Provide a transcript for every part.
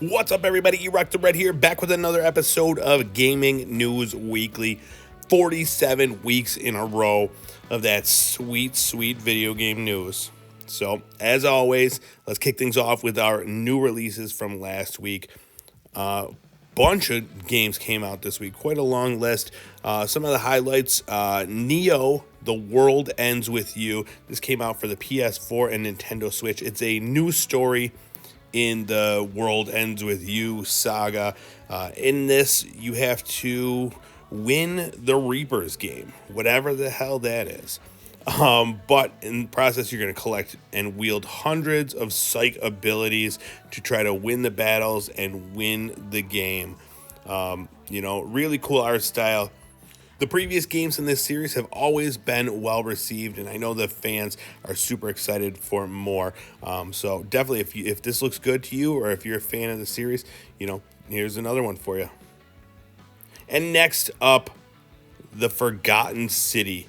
What's up, everybody? E-Rock the Red here, back with another episode of Gaming News Weekly. 47 weeks in a row of that sweet, sweet video game news. So, as always, let's kick things off with our new releases from last week. Bunch of games came out this week, quite a long list. Some of the highlights, Neo, The World Ends With You. This came out for the PS4 and Nintendo Switch. It's a new story in the World Ends With You saga. In this, you have to win the Reaper's game, whatever the hell that is. But in the process, you're going to collect and wield hundreds of psych abilities to try to win the battles and win the game. Really cool art style. The previous games in this series have always been well received, and I know the fans are super excited for more. So definitely, if this looks good to you, or if you're a fan of the series, here's another one for you. And next up, The Forgotten City.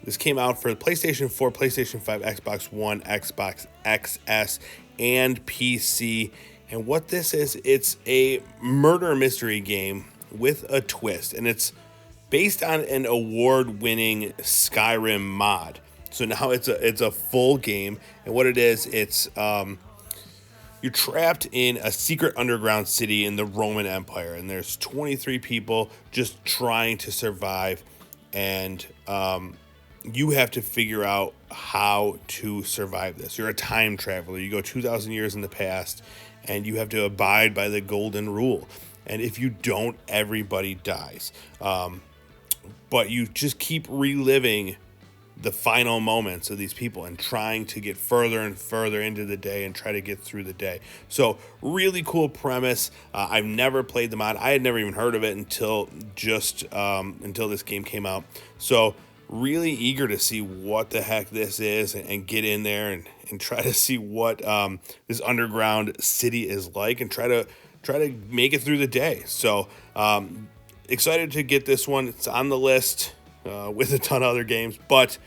This came out for PlayStation 4, PlayStation 5, Xbox One, Xbox XS, and PC. And what this is, it's a murder mystery game with a twist, and it's based on an award-winning Skyrim mod. So now it's a full game, and what it is, it's you're trapped in a secret underground city in the Roman Empire, and there's 23 people just trying to survive, and you have to figure out how to survive this. You're a time traveler. You go 2,000 years in the past, and you have to abide by the golden rule. And if you don't, everybody dies. But you just keep reliving the final moments of these people and trying to get further and further into the day and try to get through the day. So really cool premise. I've never played the mod. I had never even heard of it until this game came out. So really eager to see what the heck this is and get in there and try to see what this underground city is like and try to make it through the day. So excited to get this one. It's on the list with a ton of other games, but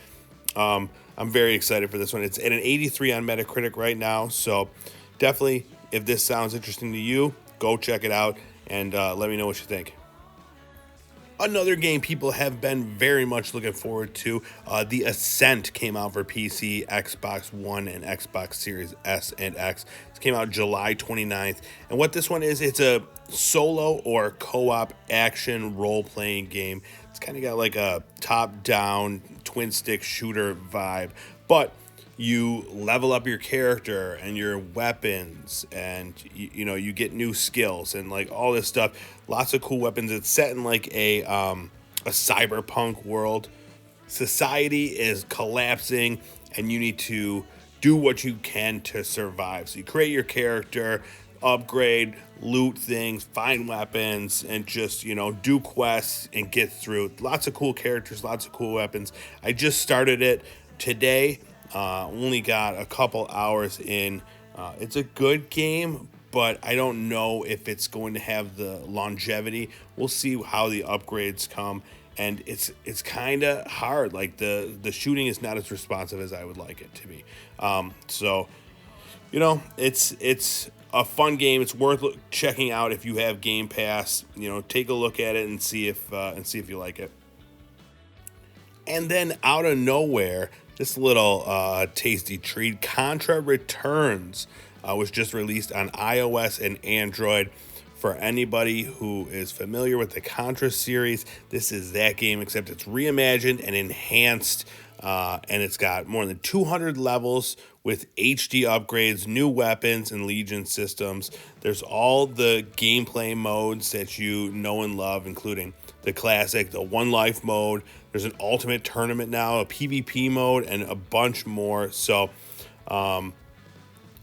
I'm very excited for this one. It's at an 83 on Metacritic right now, so definitely, if this sounds interesting to you, go check it out and let me know what you think. Another game people have been very much looking forward to, the Ascent came out for PC, Xbox One, and Xbox Series S and X. It came out July 29th. And what this one is, it's a solo or co-op action role-playing game. It's kind of got like a top-down twin-stick shooter vibe. But you level up your character and your weapons, and you get new skills and like all this stuff. Lots of cool weapons. It's set in like a cyberpunk world. Society is collapsing, and you need to do what you can to survive. So you create your character, upgrade, loot things, find weapons, and just do quests and get through. Lots of cool characters, lots of cool weapons. I just started it today. Only got a couple hours in. It's a good game, but I don't know if it's going to have the longevity. We'll see how the upgrades come, and it's kind of hard. Like the shooting is not as responsive as I would like it to be. It's a fun game. It's worth checking out if you have Game Pass. Take a look at it and see if you like it. And then out of nowhere, this little tasty treat, Contra Returns, was just released on iOS and Android. For anybody who is familiar with the Contra series, this is that game, except it's reimagined and enhanced, and it's got more than 200 levels with HD upgrades, new weapons, and Legion systems. There's all the gameplay modes that you know and love, including the classic, the One Life mode. There's an Ultimate Tournament now, a PvP mode, and a bunch more. So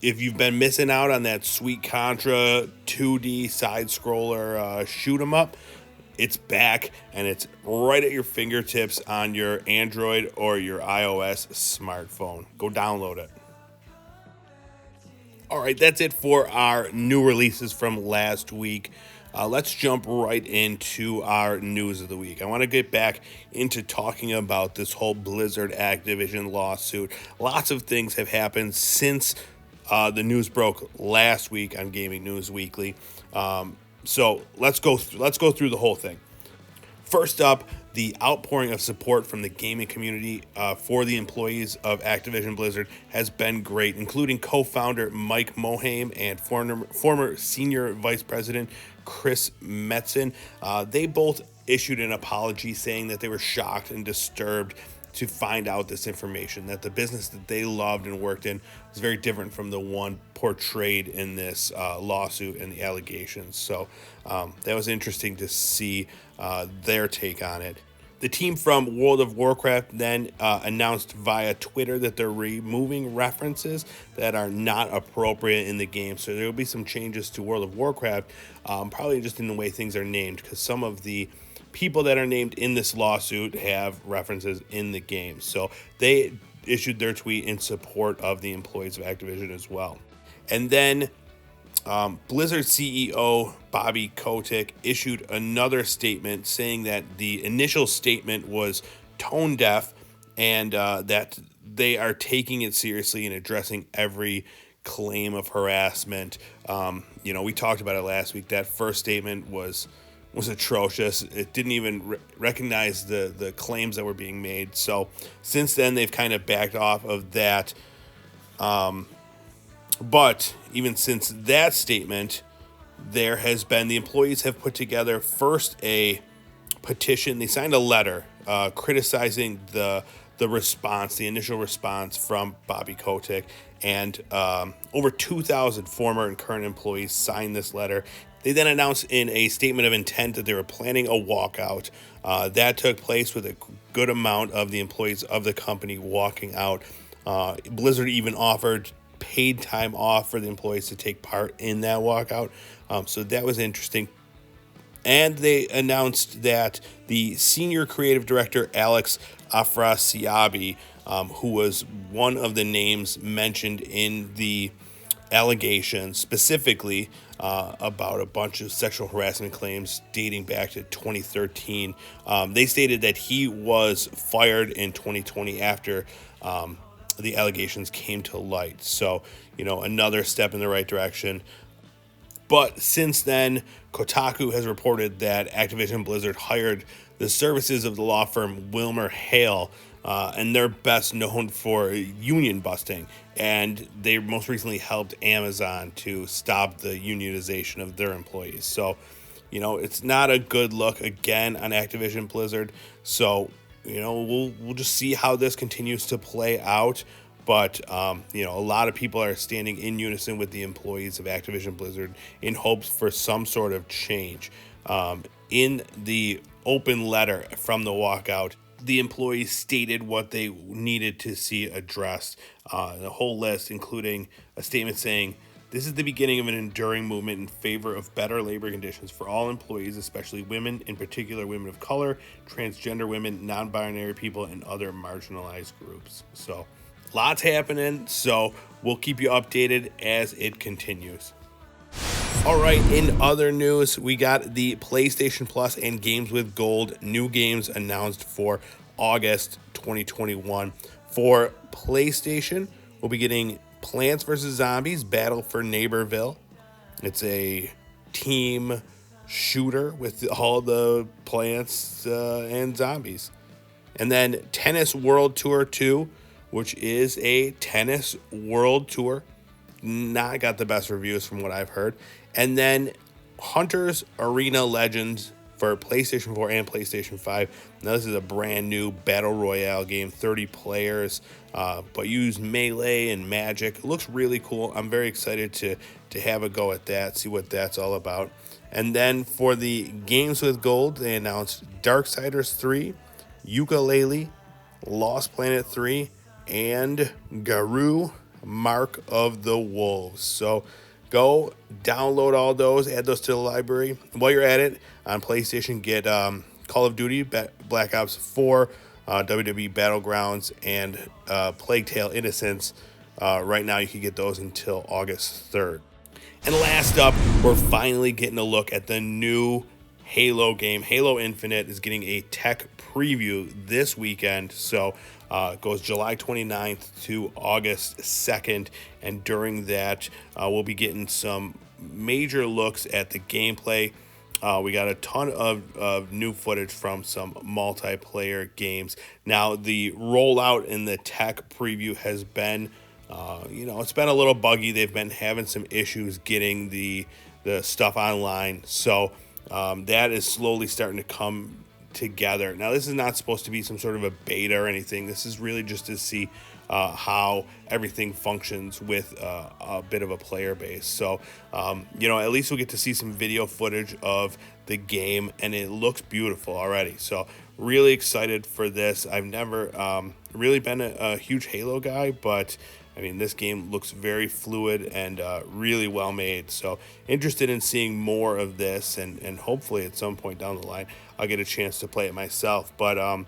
if you've been missing out on that sweet Contra 2D side-scroller shoot 'em up, it's back, and it's right at your fingertips on your Android or your iOS smartphone. Go download it. All right, that's it for our new releases from last week. Let's jump right into our news of the week. I want to get back into talking about this whole Blizzard Activision lawsuit. Lots of things have happened since The news broke last week on Gaming News Weekly. So let's go through the whole thing. First up, the outpouring of support from the gaming community for the employees of Activision Blizzard has been great, including co-founder Mike Mohame and former senior vice president Chris Metzen. They both issued an apology saying that they were shocked and disturbed to find out this information, that the business that they loved and worked in was very different from the one portrayed in this lawsuit and the allegations. So that was interesting to see their take on it. The team from World of Warcraft then announced via Twitter that they're removing references that are not appropriate in the game. So there will be some changes to World of Warcraft, probably just in the way things are named, because some of the people that are named in this lawsuit have references in the game. So they issued their tweet in support of the employees of Activision as well. And then Blizzard CEO Bobby Kotick issued another statement saying that the initial statement was tone deaf and that they are taking it seriously and addressing every claim of harassment. We talked about it last week. That first statement was atrocious. It didn't even recognize the claims that were being made. So since then, they've kind of backed off of that. But even since that statement, there has been, the employees have put together first a petition. They signed a letter criticizing the response, the initial response from Bobby Kotick, and over 2,000 former and current employees signed this letter. They then announced in a statement of intent that they were planning a walkout. That took place with a good amount of the employees of the company walking out. Blizzard even offered paid time off for the employees to take part in that walkout. So that was interesting. And they announced that the senior creative director, Alex Afrasiabi, who was one of the names mentioned in the allegations, specifically about a bunch of sexual harassment claims dating back to 2013. They stated that he was fired in 2020 after the allegations came to light. So, another step in the right direction. But since then, Kotaku has reported that Activision Blizzard hired the services of the law firm Wilmer Hale, and they're best known for union busting. And they most recently helped Amazon to stop the unionization of their employees. So, it's not a good look again on Activision Blizzard. So, we'll just see how this continues to play out. But, a lot of people are standing in unison with the employees of Activision Blizzard in hopes for some sort of change. In the open letter from the walkout, the employees stated what they needed to see addressed. The whole list, including a statement saying, "This is the beginning of an enduring movement in favor of better labor conditions for all employees, especially women, in particular women of color, transgender women, non-binary people, and other marginalized groups." So, lots happening, so we'll keep you updated as it continues. All right, in other news, we got the PlayStation Plus and Games with Gold new games announced for August 2021. For PlayStation, we'll be getting Plants vs. Zombies Battle for Neighborville. It's a team shooter with all the plants and zombies. And then Tennis World Tour 2, which is a tennis world tour. Not got the best reviews from what I've heard. And then Hunter's Arena Legends for PlayStation 4 and PlayStation 5. Now, this is a brand new Battle Royale game, 30 players, but use Melee and Magic. It looks really cool. I'm very excited to have a go at that, see what that's all about. And then for the Games with Gold, they announced Darksiders 3, Yooka-Laylee, Lost Planet 3, and Garou, Mark of the Wolves. So go download all those, add those to the library. While you're at it, on PlayStation, get Call of Duty, Black Ops 4, WWE Battlegrounds, and Plague Tale Innocence. Right now, you can get those until August 3rd. And last up, we're finally getting a look at the new Halo game. Halo Infinite is getting a tech preview this weekend. So it goes July 29th to August 2nd. And during that, we'll be getting some major looks at the gameplay. We got a ton of new footage from some multiplayer games. Now, the rollout in the tech preview has been, it's been a little buggy. They've been having some issues getting the stuff online. So that is slowly starting to come together. Now, this is not supposed to be some sort of a beta or anything. This is really just to see how everything functions with a bit of a player base. So, at least we'll get to see some video footage of the game, and it looks beautiful already. So, really excited for this. I've never really been a huge Halo guy, but I mean, this game looks very fluid and really well made. So, interested in seeing more of this, and hopefully at some point down the line, I'll get a chance to play it myself. But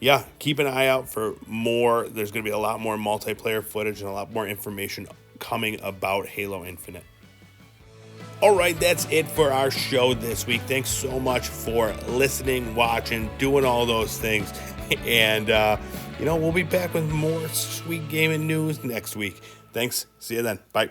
yeah, keep an eye out for more. There's going to be a lot more multiplayer footage and a lot more information coming about Halo Infinite. All right, that's it for our show this week. Thanks so much for listening, watching, doing all those things. And, we'll be back with more sweet gaming news next week. Thanks. See you then. Bye.